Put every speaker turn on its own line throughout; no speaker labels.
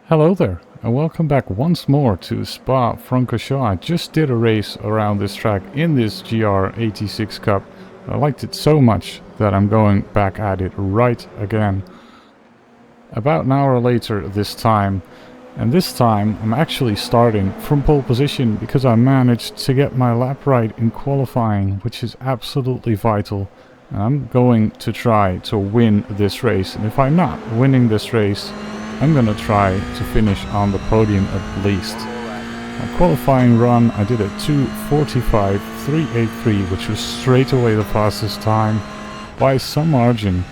Hello there, and welcome back once more to Spa Francorchamps. I just did a race around this track in this GR86 Cup. I liked it so much that I'm going back at it right again. About an hour later this time, and this time I'm actually starting from pole position because I managed to get my lap right in qualifying, which is absolutely vital. And I'm going to try to win this race, and if I'm not winning this race, I'm gonna try to finish on the podium at least. My qualifying run, I did a 2:45.383, which was straight away the fastest time by some margin.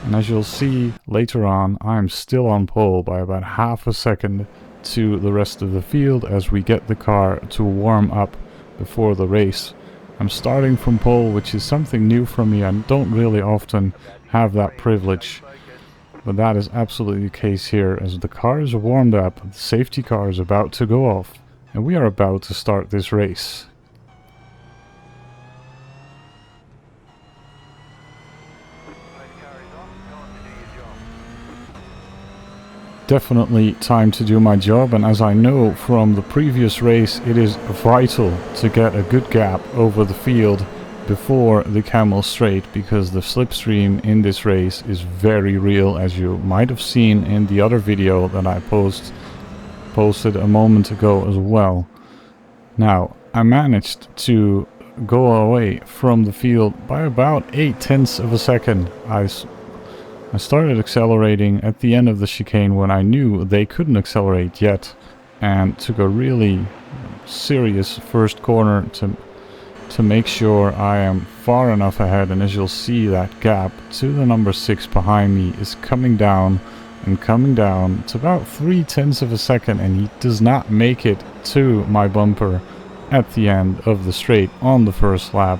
And as you'll see later on, I'm still on pole by about half a second to the rest of the field as we get the car to warm up before the race. I'm starting from pole, which is something new for me. I don't really often have that privilege. But that is absolutely the case here, as the car is warmed up, the safety car is about to go off, and we are about to start this race. Definitely time to do my job, and as I know from the previous race, it is vital to get a good gap over the field before the camel straight, because the slipstream in this race is very real, as you might have seen in the other video that I posted a moment ago as well. Now, I managed to go away from the field by about 0.8 of a second. I started accelerating at the end of the chicane when I knew they couldn't accelerate yet, and took a really serious first corner to make sure I am far enough ahead. And as you'll see, that gap to the number 6 behind me is coming down and coming down. It's about 0.3 of a second, and he does not make it to my bumper at the end of the straight on the first lap.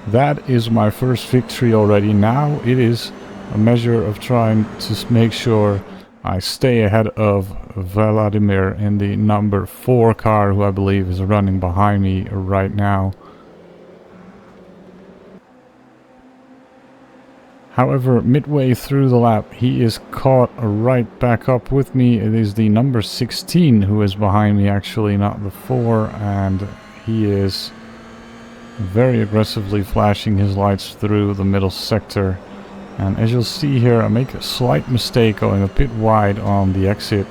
That is my first victory already. Now it is a measure of trying to make sure I stay ahead of Vladimir in the number 4 car, who I believe is running behind me right now. However, midway through the lap, he is caught right back up with me. It is the number 16 who is behind me, actually, not the 4, and he is very aggressively flashing his lights through the middle sector. And as you'll see here, I make a slight mistake going a bit wide on the exit,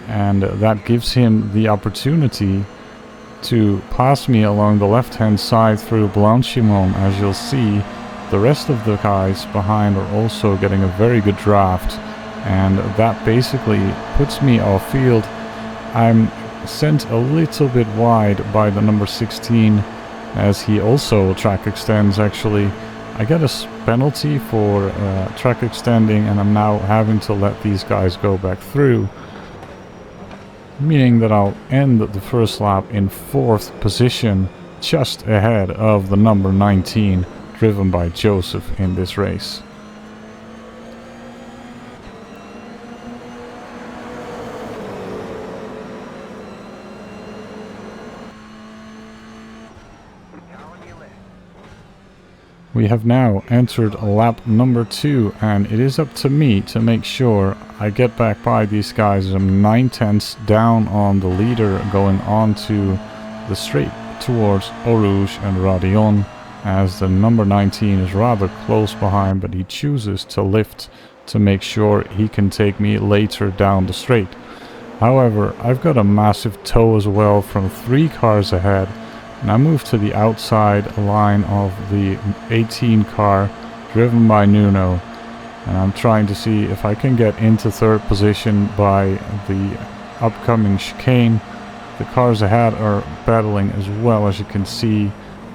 and that gives him the opportunity to pass me along the left-hand side through Blanchimon. As you'll see, the rest of the guys behind are also getting a very good draft, and that basically puts me off field. I'm sent a little bit wide by the number 16, as he also track extends. Actually, I get a penalty for track extending, and I'm now having to let these guys go back through, meaning that I'll end the first lap in 4th position, just ahead of the number 19, driven by Joseph in this race. We have now entered lap number 2, and it is up to me to make sure I get back by these guys. I'm 0.9 down on the leader going on to the straight towards Eau Rouge and Radion, as the number 19 is rather close behind, but he chooses to lift to make sure he can take me later down the straight. However, I've got a massive tow as well from 3 cars ahead, and I move to the outside line of the 18 car driven by Nuno, and I'm trying to see if I can get into 3rd position by the upcoming chicane. The cars ahead are battling as well. As you can see,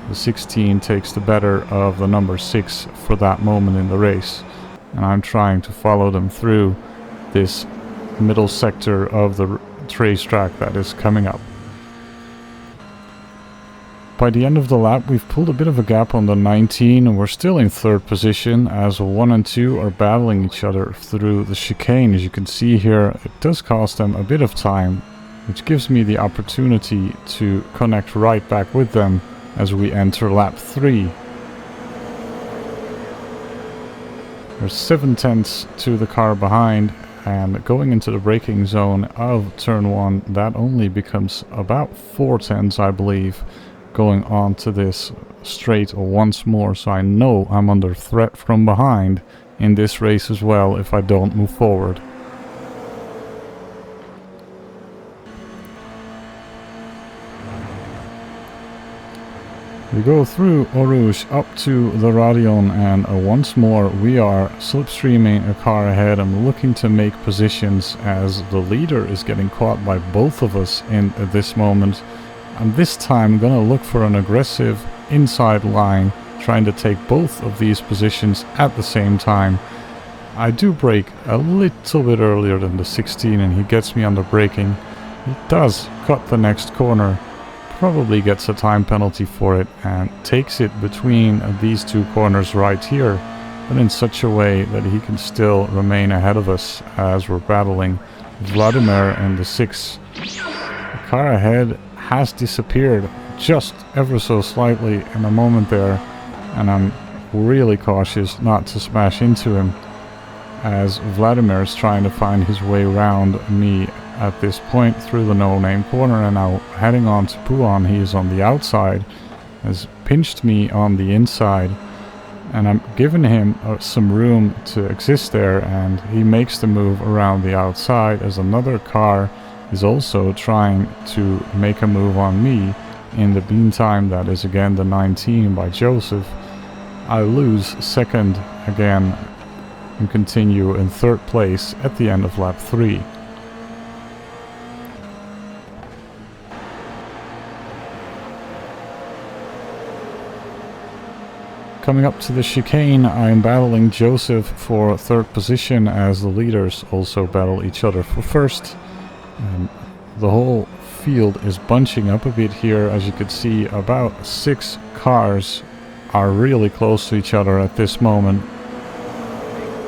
the 16 takes the better of the number 6 for that moment in the race, and I'm trying to follow them through this middle sector of the racetrack that is coming up. By the end of the lap, we've pulled a bit of a gap on the 19, and we're still in 3rd position, as 1 and 2 are battling each other through the chicane. As you can see here, it does cost them a bit of time, which gives me the opportunity to connect right back with them as we enter lap 3. There's 0.7 to the car behind, and going into the braking zone of turn 1, that only becomes about 4/10s, I believe, going on to this straight once more, so I know I'm under threat from behind in this race as well if I don't move forward. We go through Eau Rouge up to the Radion, and once more we are slipstreaming a car ahead. I'm looking to make positions as the leader is getting caught by both of us in this moment. I'm this time gonna look for an aggressive inside line, trying to take both of these positions at the same time. I do brake a little bit earlier than the 16 and he gets me under braking. He does cut the next corner, probably gets a time penalty for it, and takes it between these two corners right here, but in such a way that he can still remain ahead of us as we're battling Vladimir and the 6. The car ahead has disappeared just ever so slightly in a moment there, and I'm really cautious not to smash into him as Vladimir is trying to find his way around me at this point through the no-name corner, and now heading on to Pouan. He is on the outside, has pinched me on the inside, and I'm giving him some room to exist there, and he makes the move around the outside as another car is also trying to make a move on me. In the meantime, that is again the 19 by Joseph. I lose second again and continue in third place at the end of lap 3. Coming up to the chicane, I am battling Joseph for third position as the leaders also battle each other for first. The whole field is bunching up a bit here. As you can see, about 6 cars are really close to each other at this moment.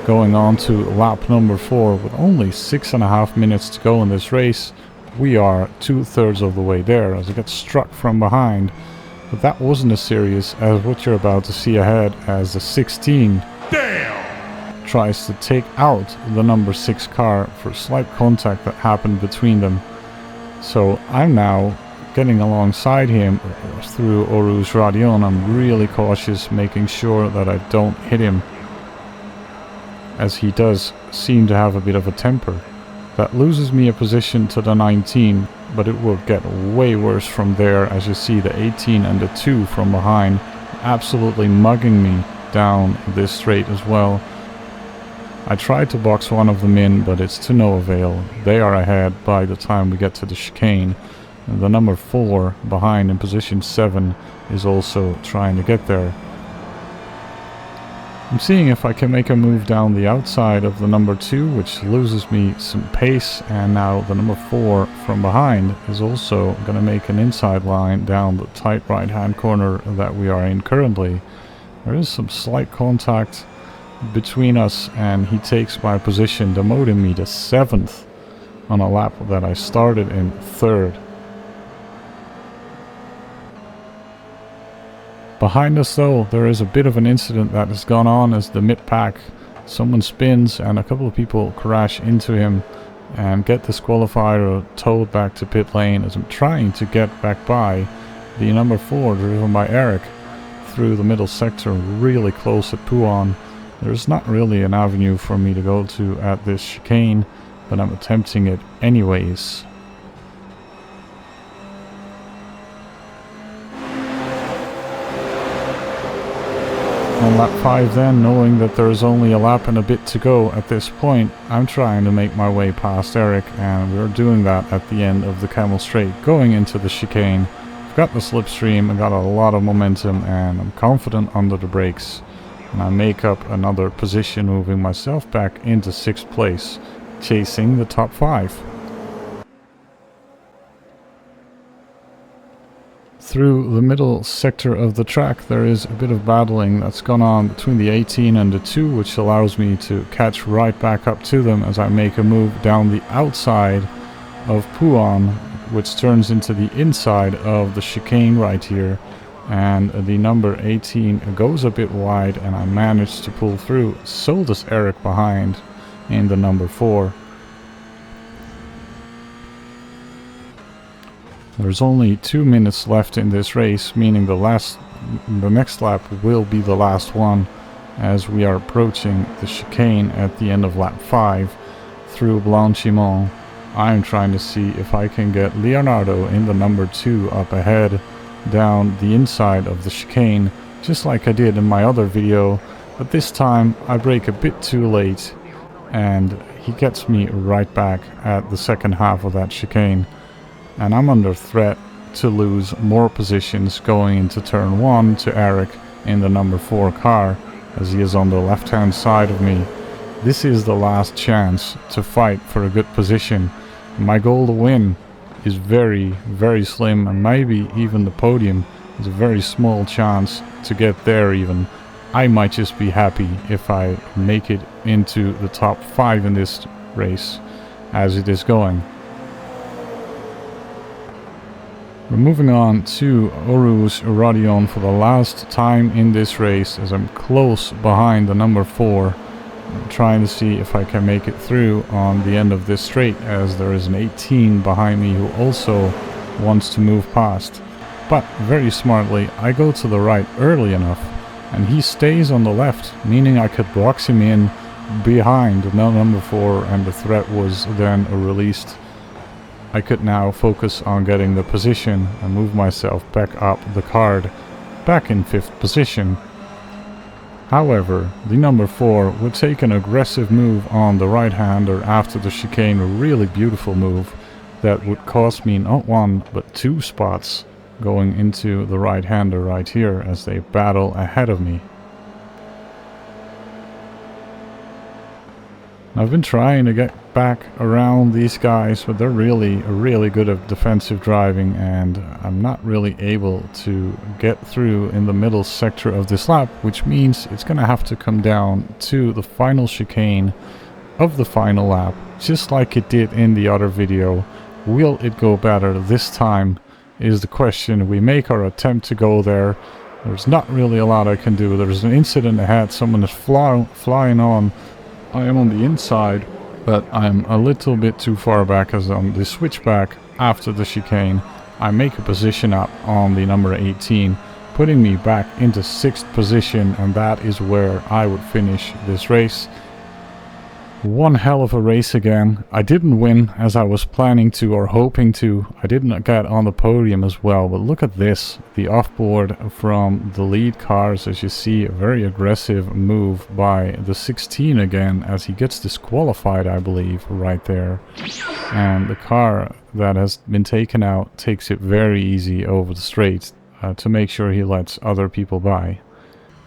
Going on to lap number 4 with only 6.5 minutes to go in this race. We are 2/3 of the way there as I get struck from behind. But that wasn't as serious as what you're about to see ahead, as the 16 tries to take out the number 6 car for slight contact that happened between them. So I'm now getting alongside him through Eau Rouge Radion. I'm really cautious, making sure that I don't hit him, as he does seem to have a bit of a temper. That loses me a position to the 19, but it will get way worse from there, as you see the 18 and the 2 from behind absolutely mugging me down this straight as well. I tried to box one of them in, but it's to no avail. They are ahead by the time we get to the chicane. And the number 4 behind in position 7 is also trying to get there. I'm seeing if I can make a move down the outside of the number 2, which loses me some pace, and now the number 4 from behind is also going to make an inside line down the tight right hand corner that we are in currently. There is some slight contact between us, and he takes my position, demoting me to 7th on a lap that I started in 3rd. Behind us though, there is a bit of an incident that has gone on as the mid-pack, someone spins and a couple of people crash into him and get disqualified or towed back to pit lane, as I'm trying to get back by the number 4 driven by Eric through the middle sector, really close at Pouan. There's not really an avenue for me to go to at this chicane, but I'm attempting it anyways. On lap 5 then, knowing that there's only a lap and a bit to go at this point, I'm trying to make my way past Eric, and we're doing that at the end of the Camel Straight, going into the chicane. I've got the slipstream, I got a lot of momentum, and I'm confident under the brakes. And I make up another position, moving myself back into 6th place, chasing the top 5. Through the middle sector of the track, there is a bit of battling that's gone on between the 18 and the 2, which allows me to catch right back up to them as I make a move down the outside of Pouan, which turns into the inside of the chicane right here. And the number 18 goes a bit wide, and I managed to pull through. So does Eric behind in the number 4. There's only 2 minutes left in this race, meaning the next lap will be the last one, as we are approaching the chicane at the end of lap 5 through Blanchimont. I'm trying to see if I can get Leonardo in the number 2 up ahead down the inside of the chicane, just like I did in my other video, but this time I brake a bit too late and he gets me right back at the second half of that chicane, and I'm under threat to lose more positions going into turn 1 to Eric in the number 4 car, as he is on the left hand side of me. This is the last chance to fight for a good position. My goal to win is very, very slim, and maybe even the podium is a very small chance to get there even. I might just be happy if I make it into the top 5 in this race as it is going. We're moving on to Aurouge Radion for the last time in this race, as I'm close behind the number 4. I'm trying to see if I can make it through on the end of this straight, as there is an 18 behind me who also wants to move past. But very smartly I go to the right early enough and he stays on the left, meaning I could box him in behind the number 4, and the threat was then released. I could now focus on getting the position and move myself back up the card, back in 5th position. However, the number 4 would take an aggressive move on the right-hander after the chicane, a really beautiful move that would cost me not 1 but 2 spots going into the right-hander right here as they battle ahead of me. I've been trying to get back around these guys, but they're really good at defensive driving, and I'm not really able to get through in the middle sector of this lap, which means it's gonna have to come down to the final chicane of the final lap, just like it did in the other video. Will it go better this time is the question. We make our attempt to go there. There's not really a lot I can do. There's an incident ahead, someone is flying on. I am on the inside, but I'm a little bit too far back, as on the switchback after the chicane I make a position up on the number 18, putting me back into 6th position, and that is where I would finish this race. One hell of a race again. I didn't win as I was planning to or hoping to. I didn't get on the podium as well, but look at this. The offboard from the lead cars, as you see, a very aggressive move by the 16 again, as he gets disqualified, I believe, right there. And the car that has been taken out takes it very easy over the straight to make sure he lets other people by.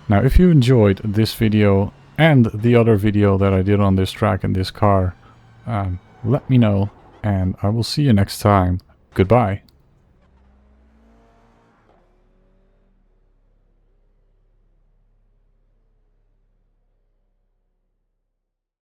Now, if you enjoyed this video and the other video that I did on this track and this car, let me know, and I will see you next time. Goodbye.